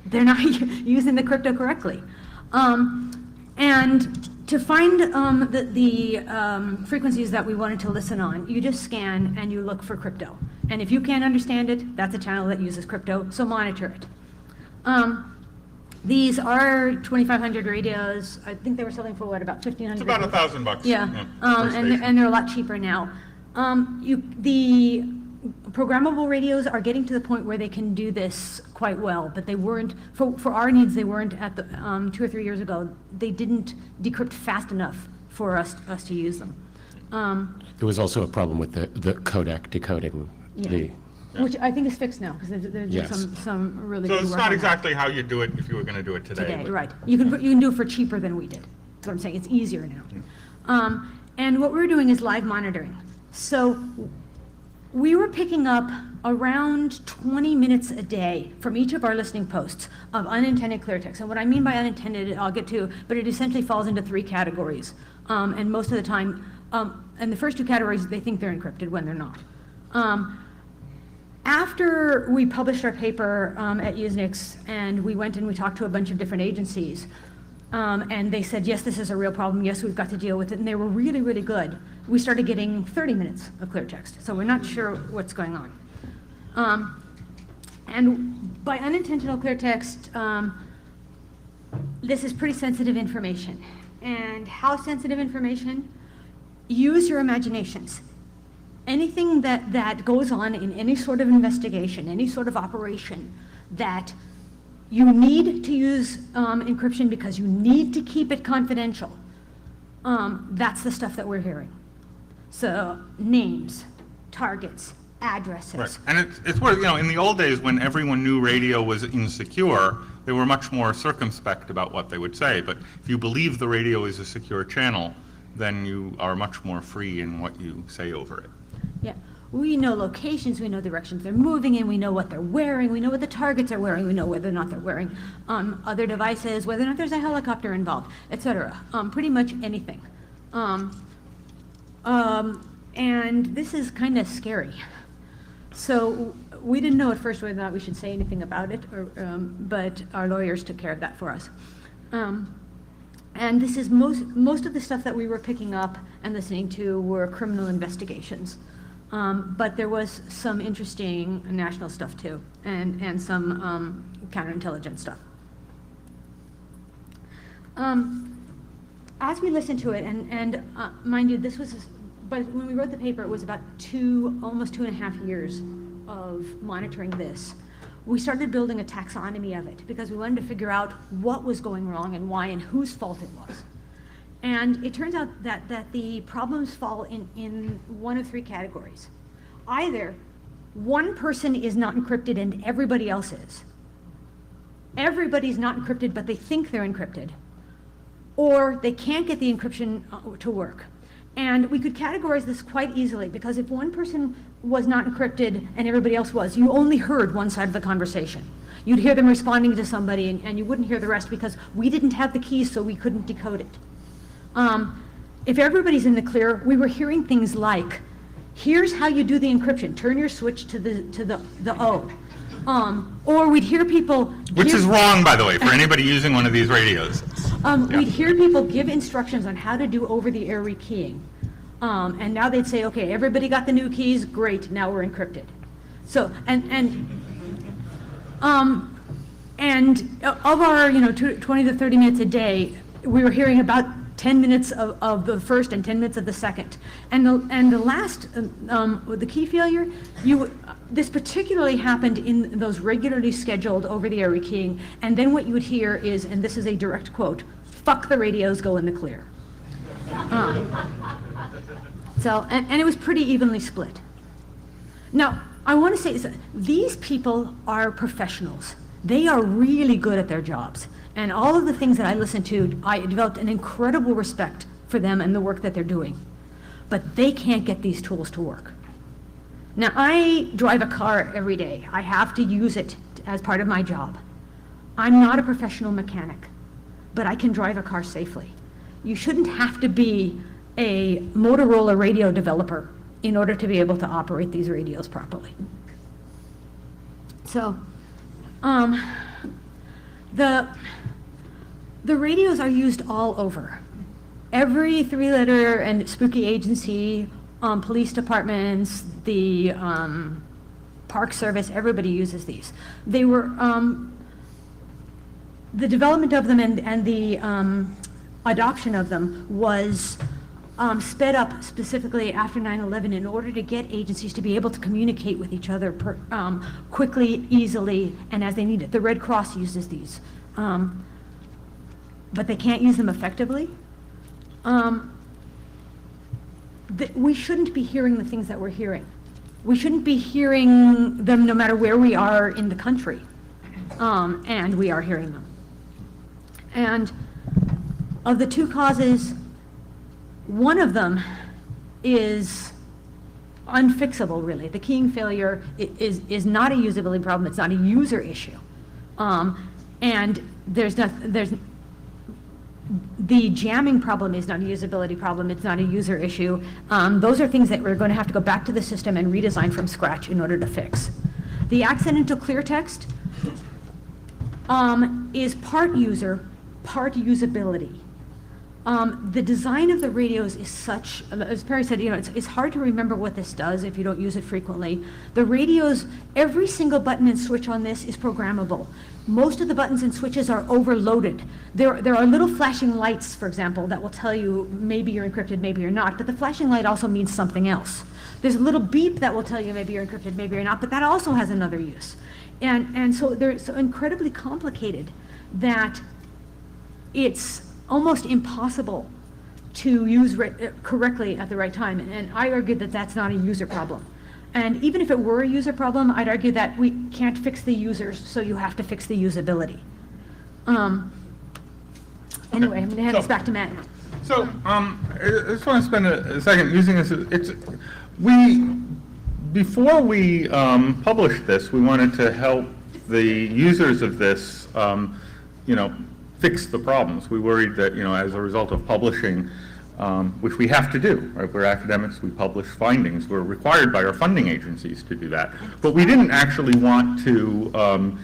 Speaker 3: they're not using the crypto correctly. And to find the frequencies that we wanted to listen on, you just scan and you look for crypto. And if you can't understand it, that's a channel that uses crypto, so monitor it. These are 2,500 radios. I think they were selling for what, about 1,500?
Speaker 2: It's about $1,000.
Speaker 3: Yeah,
Speaker 2: per station.
Speaker 3: and they're a lot cheaper now. The programmable radios are getting to the point where they can do this quite well, but they weren't, for our needs, they weren't at the, 2 or 3 years ago, they didn't decrypt fast enough for us to use them.
Speaker 4: There was also a problem with the codec decoding
Speaker 3: Which I think is fixed now, because there's
Speaker 4: Yes.
Speaker 3: some really
Speaker 2: So
Speaker 3: good
Speaker 2: it's
Speaker 3: work
Speaker 2: not
Speaker 3: on that
Speaker 2: exactly how you do it if you were going to do it today.
Speaker 3: today,
Speaker 2: but-
Speaker 3: right. You can do it for cheaper than we did. That's what I'm saying, it's easier now. And what we're doing is live monitoring. So we were picking up around 20 minutes a day from each of our listening posts of unintended clear text. And what I mean by unintended, I'll get to, but it essentially falls into 3 categories. And most of the time, and the first 2 categories, they think they're encrypted when they're not. After we published our paper at Usenix, and we went and we talked to a bunch of different agencies, and they said, yes, this is a real problem, yes, we've got to deal with it, and they were really, really good. We started getting 30 minutes of clear text, so we're not sure what's going on. And by unintentional clear text, this is pretty sensitive information. And how sensitive information? Use your imaginations. anything that goes on in any sort of investigation, any sort of operation, that you need to use encryption because you need to keep it confidential, that's the stuff that we're hearing. So names, targets, addresses.
Speaker 2: Right. And it's what, in the old days when everyone knew radio was insecure, they were much more circumspect about what they would say. But if you believe the radio is a secure channel, then you are much more free in what you say over it.
Speaker 3: Yeah, we know locations, we know directions they're moving in, we know what they're wearing, we know what the targets are wearing, we know whether or not they're wearing other devices, whether or not there's a helicopter involved, etc. Pretty much anything. And this is kind of scary. So we didn't know at first whether or not we should say anything about it, but our lawyers took care of that for us. And this is most of the stuff that we were picking up and listening to were criminal investigations. But there was some interesting national stuff too, and some counterintelligence stuff. As we listened to it, and mind you, this was, but when we wrote the paper, it was about almost 2.5 years of monitoring this. We started building a taxonomy of it because we wanted to figure out what was going wrong and why and whose fault it was. And it turns out that the problems fall in one of 3 categories. Either one person is not encrypted and everybody else is. Everybody's not encrypted, but they think they're encrypted. Or they can't get the encryption to work. And we could categorize this quite easily because if one person was not encrypted and everybody else was, you only heard one side of the conversation. You'd hear them responding to somebody and you wouldn't hear the rest because we didn't have the keys, so we couldn't decode it. If everybody's in the clear, we were hearing things like, here's how you do the encryption. Turn your switch to the O. Or we'd hear people...
Speaker 2: Which is wrong, by the way, for anybody using one of these radios.
Speaker 3: We'd hear people give instructions on how to do over-the-air rekeying. And now they'd say, okay, everybody got the new keys, great, now we're encrypted. So, and of our, 20 to 30 minutes a day, we were hearing about 10 minutes of the first and 10 minutes of the second. And the last, with the key failure, this particularly happened in those regularly scheduled over-the-air rekeying, and then what you would hear is, and this is a direct quote, "Fuck the radios, go in the clear." So, and it was pretty evenly split. Now, I want to say is that these people are professionals. They are really good at their jobs. And all of the things that I listened to, I developed an incredible respect for them and the work that they're doing. But they can't get these tools to work. Now, I drive a car every day. I have to use it as part of my job. I'm not a professional mechanic, but I can drive a car safely. You shouldn't have to be a Motorola radio developer in order to be able to operate these radios properly. So, the radios are used all over. Every 3-letter and spooky agency, police departments, the Park Service, everybody uses these. They were, the development of them and the adoption of them was sped up specifically after 9/11 in order to get agencies to be able to communicate with each other quickly, easily, and as they need it. The Red Cross uses these, but they can't use them effectively. We shouldn't be hearing the things that we're hearing. We shouldn't be hearing them no matter where we are in the country, and we are hearing them. And of the 2 causes, one of them is unfixable, really. The keying failure is not a usability problem. It's not a user issue. And the jamming problem is not a usability problem. It's not a user issue. Those are things that we're going to have to go back to the system and redesign from scratch in order to fix. The accidental clear text is part user, part usability. The design of the radios is such, as Perry said, it's hard to remember what this does if you don't use it frequently. The radios, every single button and switch on this is programmable. Most of the buttons and switches are overloaded. There are little flashing lights, for example, that will tell you maybe you're encrypted, maybe you're not, but the flashing light also means something else. There's a little beep that will tell you maybe you're encrypted, maybe you're not, but that also has another use. And so they're so incredibly complicated that it's almost impossible to use correctly at the right time. And I argued that that's not a user problem. And even if it were a user problem, I'd argue that we can't fix the users, so you have to fix the usability. Anyway, I'm going to hand this back to Matt.
Speaker 2: So I just want to spend a second using this. Before we published this, we wanted to help the users of this, fix the problems. We worried that, as a result of publishing, which we have to do, right? We're academics, we publish findings. We're required by our funding agencies to do that. But we didn't actually want to,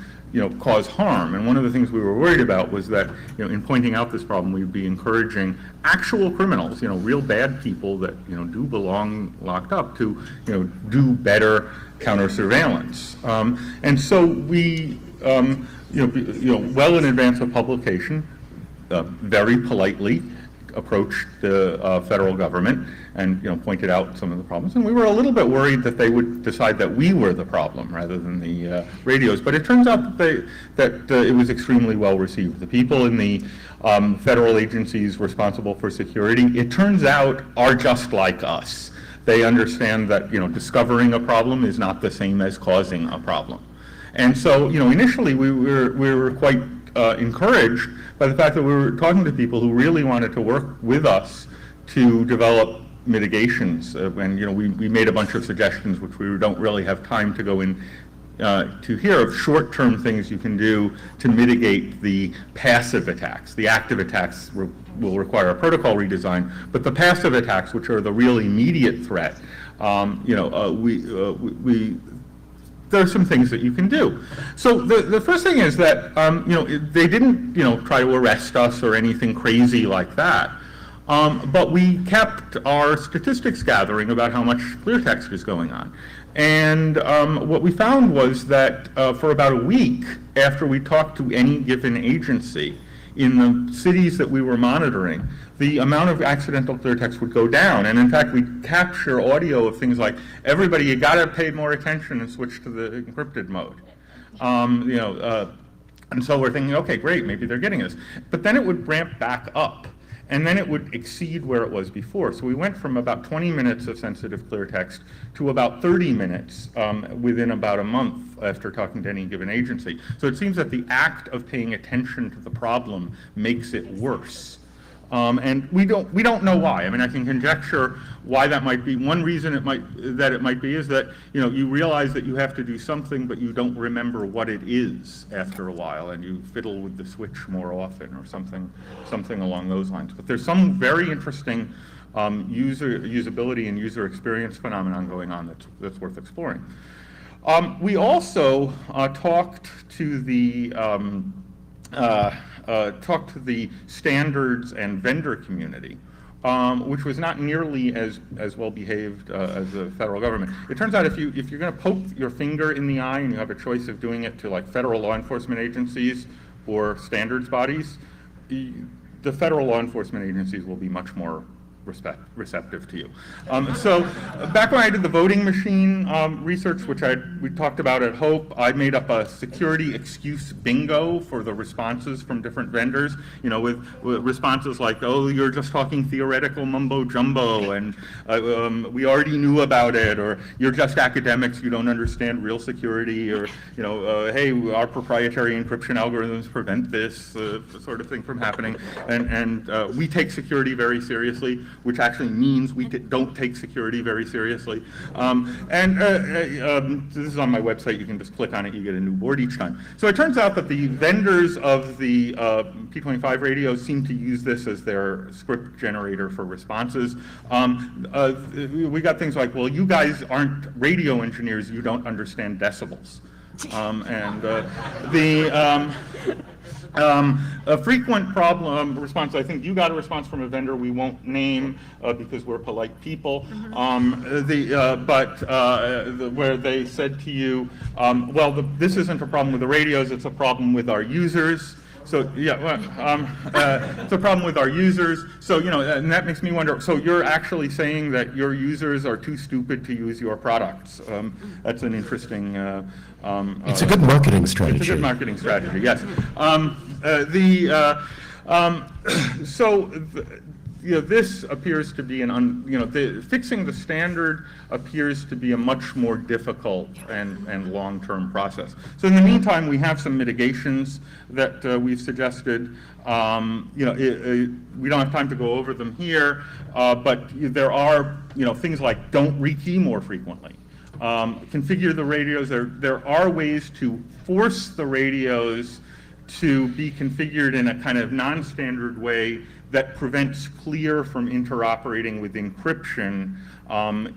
Speaker 2: cause harm. And one of the things we were worried about was that, in pointing out this problem, we'd be encouraging actual criminals, real bad people that, do belong locked up to, do better counter surveillance. And so we, well in advance of publication, very politely approached the federal government and pointed out some of the problems. And we were a little bit worried that they would decide that we were the problem rather than the radios. But it turns out that it was extremely well received. The people in the federal agencies responsible for security, it turns out, are just like us. They understand that discovering a problem is not the same as causing a problem. And so, initially we were quite encouraged by the fact that we were talking to people who really wanted to work with us to develop mitigations. And we made a bunch of suggestions, which we don't really have time to go in to here, of short-term things you can do to mitigate the passive attacks. The active attacks will require a protocol redesign, but the passive attacks, which are the real immediate threat, there are some things that you can do. So the first thing is that they didn't try to arrest us or anything crazy like that, but we kept our statistics gathering about how much clear text is going on. And what we found was that for about a week after we talked to any given agency in the cities that we were monitoring, the amount of accidental clear text would go down. And in fact, we capture audio of things like, everybody, you got to pay more attention and switch to the encrypted mode. And so we're thinking, okay, great, maybe they're getting this. But then it would ramp back up, and then it would exceed where it was before. So we went from about 20 minutes of sensitive clear text to about 30 minutes within about a month after talking to any given agency. So it seems that the act of paying attention to the problem makes it worse. And we don't know why. I mean, I can conjecture why that might be. One reason it might be is that you realize that you have to do something, but you don't remember what it is after a while, and you fiddle with the switch more often, or something along those lines. But there's some very interesting usability and user experience phenomenon going on that's worth exploring. We also talked to the standards and vendor community, which was not nearly as well behaved as the federal government. It turns out if you're going to poke your finger in the eye and you have a choice of doing it to like federal law enforcement agencies or standards bodies, the federal law enforcement agencies will be much more receptive to you. So back when I did the voting machine research, which we talked about at Hope, I made up a security excuse bingo for the responses from different vendors, with responses like, oh, you're just talking theoretical mumbo jumbo, and we already knew about it, or you're just academics, you don't understand real security, or hey, our proprietary encryption algorithms prevent this sort of thing from happening, and we take security very seriously, which actually means we don't take security very seriously. This is on my website. You can just click on it. You get a new board each time. So it turns out that the vendors of the P25 radios seem to use this as their script generator for responses. We got things like, well, you guys aren't radio engineers. You don't understand decibels. A frequent problem response, I think you got a response from a vendor we won't name because we're polite people, where they said to you, well, this isn't a problem with the radios, it's a problem with our users. So, yeah, it's a problem with our users. So, and that makes me wonder, so you're actually saying that your users are too stupid to use your products. That's an interesting...
Speaker 4: It's a good marketing strategy.
Speaker 2: It's a good marketing strategy, yes. This appears to be fixing the standard appears to be a much more difficult and long-term process. So in the meantime, we have some mitigations that we've suggested. We don't have time to go over them here, but there are things like don't rekey more frequently. Configure the radios. There are ways to force the radios to be configured in a kind of non-standard way that prevents Clear from interoperating with encryption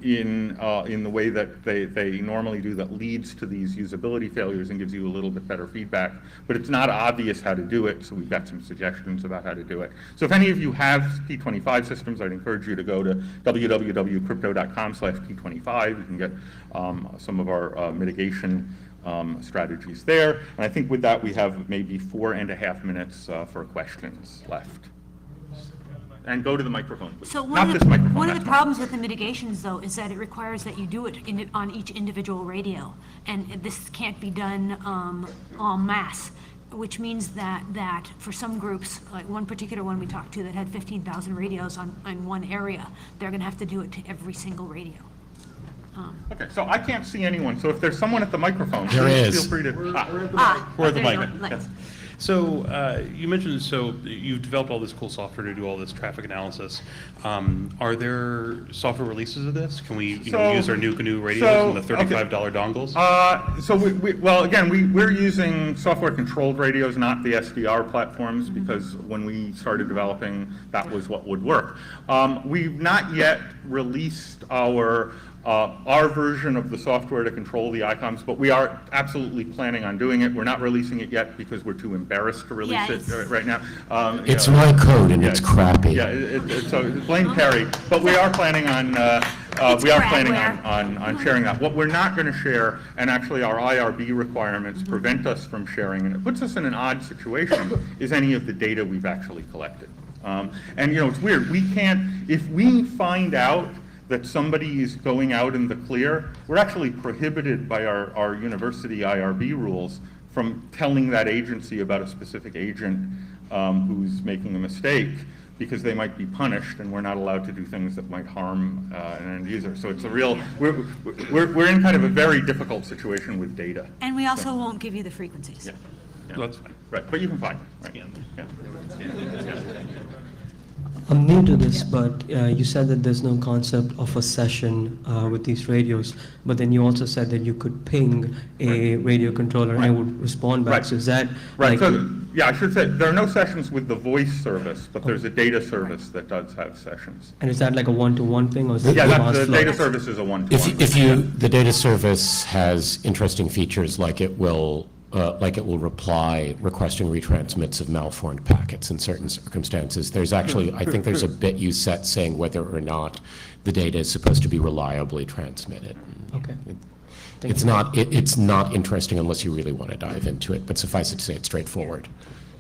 Speaker 2: in the way that they normally do, that leads to these usability failures and gives you a little bit better feedback. But it's not obvious how to do it, so we've got some suggestions about how to do it. So if any of you have P25 systems, I'd encourage you to go to www.crypto.com/P25. You can get some of our mitigation strategies there. And I think with that, we have maybe 4.5 minutes for questions left. And go to the microphone, please.
Speaker 3: So
Speaker 2: Not this microphone.
Speaker 3: one of the
Speaker 2: that's
Speaker 3: problems with the mitigations, though, is that it requires that you do it on each individual radio, and this can't be done en masse, which means that for some groups, like one particular one we talked to that had 15,000 radios on one area, they're going to have to do it to every single radio.
Speaker 2: Okay, so I can't see anyone, so if there's someone at the microphone,
Speaker 4: There
Speaker 2: please
Speaker 4: is.
Speaker 2: feel free to...
Speaker 5: We're at the
Speaker 3: there you
Speaker 5: mic.
Speaker 3: go. Let's-
Speaker 5: So you mentioned, you've developed all this cool software to do all this traffic analysis. Are there software releases of this? Can we use our new GNU radios and the $35 dongles?
Speaker 2: Well, again, we're using software-controlled radios, not the SDR platforms, because when we started developing, that was what would work. We've not yet released our version of the software to control the ICOMs, but we are absolutely planning on doing it. We're not releasing it yet because we're too embarrassed to release it right now.
Speaker 4: It's my code and it's crappy.
Speaker 2: Yeah, so blame Perry, but we are planning on sharing that. What we're not going to share, and actually our IRB requirements prevent us from sharing, and it puts us in an odd situation, is any of the data we've actually collected. And it's weird. We can't, if we find out that somebody is going out in the clear, we're actually prohibited by our university IRB rules from telling that agency about a specific agent who's making a mistake, because they might be punished, and we're not allowed to do things that might harm an end user. So it's a real, we're in kind of a very difficult situation with data.
Speaker 3: And we also won't give you the frequencies.
Speaker 2: Yeah.
Speaker 5: That's fine.
Speaker 2: Right, but you can find it. Right. Yeah.
Speaker 6: I'm new to this, but you said that there's no concept of a session with these radios, but then you also said that you could ping a radio controller and it would respond back.
Speaker 2: Right.
Speaker 6: So is that
Speaker 2: Right,
Speaker 6: like...
Speaker 2: so, yeah, I should say, there are no sessions with the voice service, but there's a data service that does have sessions.
Speaker 6: And is that like a one-to-one thing, or is it
Speaker 2: Yeah,
Speaker 6: mass
Speaker 2: the
Speaker 6: flow?
Speaker 2: data service is a one-to-one.
Speaker 4: The data service has interesting features like it will reply requesting retransmits of malformed packets in certain circumstances. There's actually, I think there's a bit you set saying whether or not the data is supposed to be reliably transmitted.
Speaker 6: Okay.
Speaker 4: It's not interesting unless you really want to dive into it, but suffice it to say it's straightforward.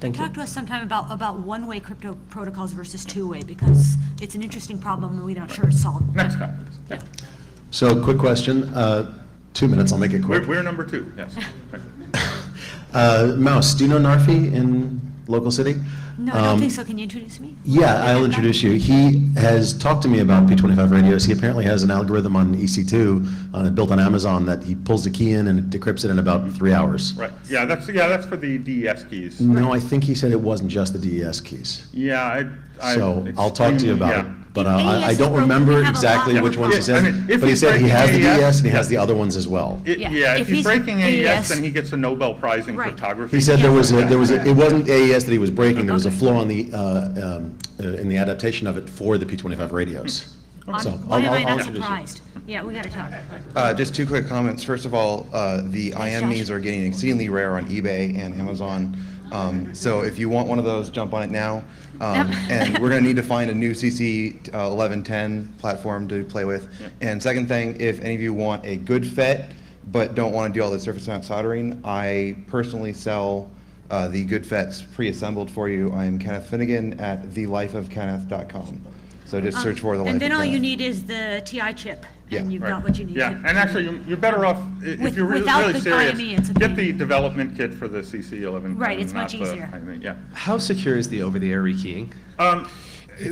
Speaker 6: Thank you.
Speaker 3: Talk to us sometime about one-way crypto protocols versus two-way, because it's an interesting problem and we're not sure it's solved.
Speaker 2: Next conference. Yeah.
Speaker 7: So, quick question, 2 minutes, I'll make it quick.
Speaker 2: We're number 2, yes.
Speaker 7: Mouse, do you know Narfi in local city?
Speaker 3: No, I don't think so. Can you introduce me?
Speaker 7: Yeah, I'll introduce you. He has talked to me about P25 radios. He apparently has an algorithm on EC2 built on Amazon that he pulls the key in and it decrypts it in about 3 hours.
Speaker 2: Right, yeah, that's for the DES keys.
Speaker 7: No, I think he said it wasn't just the DES keys.
Speaker 2: Yeah,
Speaker 7: So I'll talk to you about it. But
Speaker 3: AES
Speaker 7: I
Speaker 3: is
Speaker 7: don't
Speaker 3: broken.
Speaker 7: remember
Speaker 3: We have a
Speaker 7: exactly
Speaker 3: lot
Speaker 7: which
Speaker 3: of
Speaker 7: ones he
Speaker 2: them. I mean,
Speaker 7: said,
Speaker 2: if
Speaker 7: but he
Speaker 2: he's
Speaker 7: said he has the
Speaker 2: breaking
Speaker 7: DES and he
Speaker 2: AES,
Speaker 7: has the other ones as well.
Speaker 2: Yeah, if he's
Speaker 3: he's
Speaker 2: breaking AES,
Speaker 3: AES,
Speaker 2: then he gets a Nobel Prize in
Speaker 3: Right.
Speaker 2: cryptography.
Speaker 7: He said it wasn't AES that he was breaking, there was a flaw in the adaptation of it for the P25 radios. So
Speaker 3: Why am I
Speaker 7: I'll
Speaker 3: not
Speaker 7: introduce you.
Speaker 3: surprised? Yeah, we gotta talk.
Speaker 8: Just two quick comments. First of all, the
Speaker 3: Josh.
Speaker 8: IMEs are getting exceedingly rare on eBay and Amazon. So if you want one of those, jump on it now. And we're going to need to find a new CC 1110 platform to play with. And second thing, if any of you want a good FET but don't want to do all the surface mount soldering, I personally sell the good FETs pre-assembled for you. I'm Kenneth Finnegan at thelifeofkenneth.com. So just search for the Life
Speaker 3: And then
Speaker 8: of
Speaker 3: all you
Speaker 8: Kenneth.
Speaker 3: need is the TI chip, and
Speaker 8: Yeah.
Speaker 3: you've got what you need.
Speaker 2: Yeah,
Speaker 3: to-
Speaker 2: and actually, you're better off, if you're really
Speaker 3: without
Speaker 2: really
Speaker 3: the
Speaker 2: serious,
Speaker 3: IME, it's a
Speaker 2: get
Speaker 3: pain.
Speaker 2: the development kit for the CC11.
Speaker 3: Right, it's much
Speaker 2: not the
Speaker 3: easier.
Speaker 2: IME, Yeah.
Speaker 9: How secure is the over-the-air rekeying?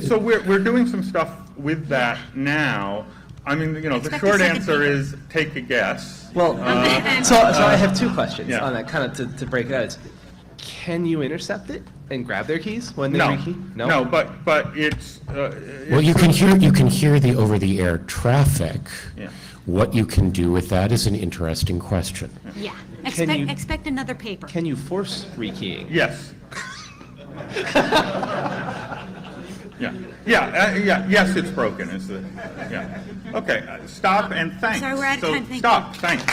Speaker 2: So we're doing some stuff with that now. I mean, the
Speaker 3: Expect a
Speaker 2: short
Speaker 3: second
Speaker 2: answer
Speaker 3: beaker.
Speaker 2: is take a guess.
Speaker 9: Well, so I have two questions
Speaker 2: yeah.
Speaker 9: on that, kind of to break it out. Is, can you intercept it and grab their keys when they
Speaker 2: No,
Speaker 9: rekey?
Speaker 2: no, but it's.
Speaker 4: Well, you can hear the over-the-air traffic.
Speaker 2: Yeah.
Speaker 4: What you can do with that is an interesting question.
Speaker 3: Yeah,
Speaker 9: Can you-
Speaker 3: expect another paper.
Speaker 9: Can you force rekeying?
Speaker 2: Yes. Yes, it's broken, is the, yeah. Okay, stop and thanks.
Speaker 3: Sorry, we're out of
Speaker 2: So,
Speaker 3: time, thank you.
Speaker 2: Stop, thanks.